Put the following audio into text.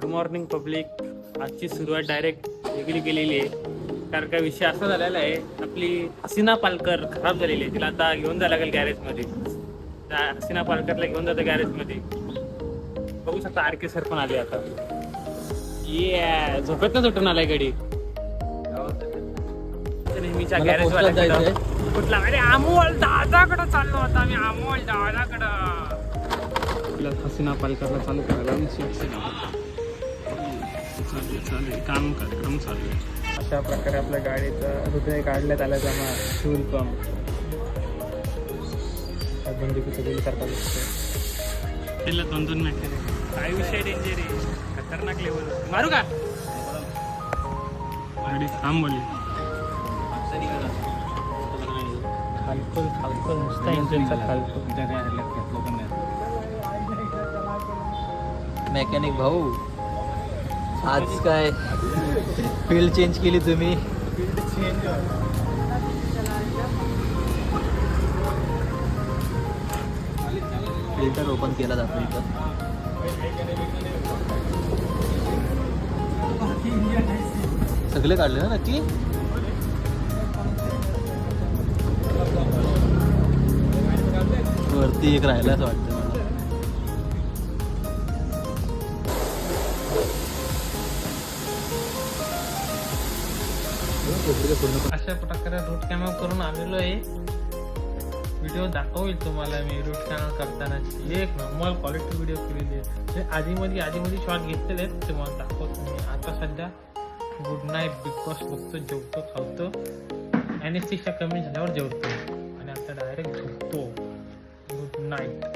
Morning public. आजची सुरुवात direct वेगळी केलेली आहे. कारण का विषय असा झालेला आहे, आपली हसीना पालकर खराब झालेली आहे. तिला आता घेऊन जायला लागेल गॅरेजमध्ये. त्या हसीना पालकरला घेऊन जातं गॅरेजमध्ये. बघू शकता आर.के. सर पण आले आता. ये झोपेत ना सुटून आलाय गडी. नेहमीच्या गॅरेजवाला कुठला अरे अमोल दादाकडे चाललो होता मी. अमोल दादाकडं हसीना पालकरला चालू करायला चालू काम कार्यक्रम चालू आहे. अशा प्रकारे आपल्या गाडीचं हृदय काढण्यात आलं जमा फ्यूल पंप. बंदुकीचं सारखा दिसतोय. त्याला 2-2 मॅच काय विषय डेंजर आहे. खतरनाक लेवल. मारू का गाडी थांबवली. खालकूल खालकूल नुसता इंजिनचा खालकूल. मेकॅनिक भाऊ, आज काय फील्ड चेंज केली तुम्ही? फिल्टर ओपन केला जातो इथं. सगळे काढले ना नक्की? वरती एक राहिलाच वाटतं मला. अशा प्रकारे रूट कॅनल करून आलेलो आहे. व्हिडिओ दाखवेल तुम्हाला मी रूट कॅनल करताना. एक नॉर्मल क्वालिटी व्हिडिओ केलेली आहे. आधीमध्ये शॉट घेतलेले आहेत, तुम्हाला दाखवतो मी. आता सध्या गुड नाईट बिग बॉस बघतो, जेवतो, खावतो. एनेस्थिसिया कमी झाल्यावर जेवतो आणि आता डायरेक्ट झोपतो. Good night.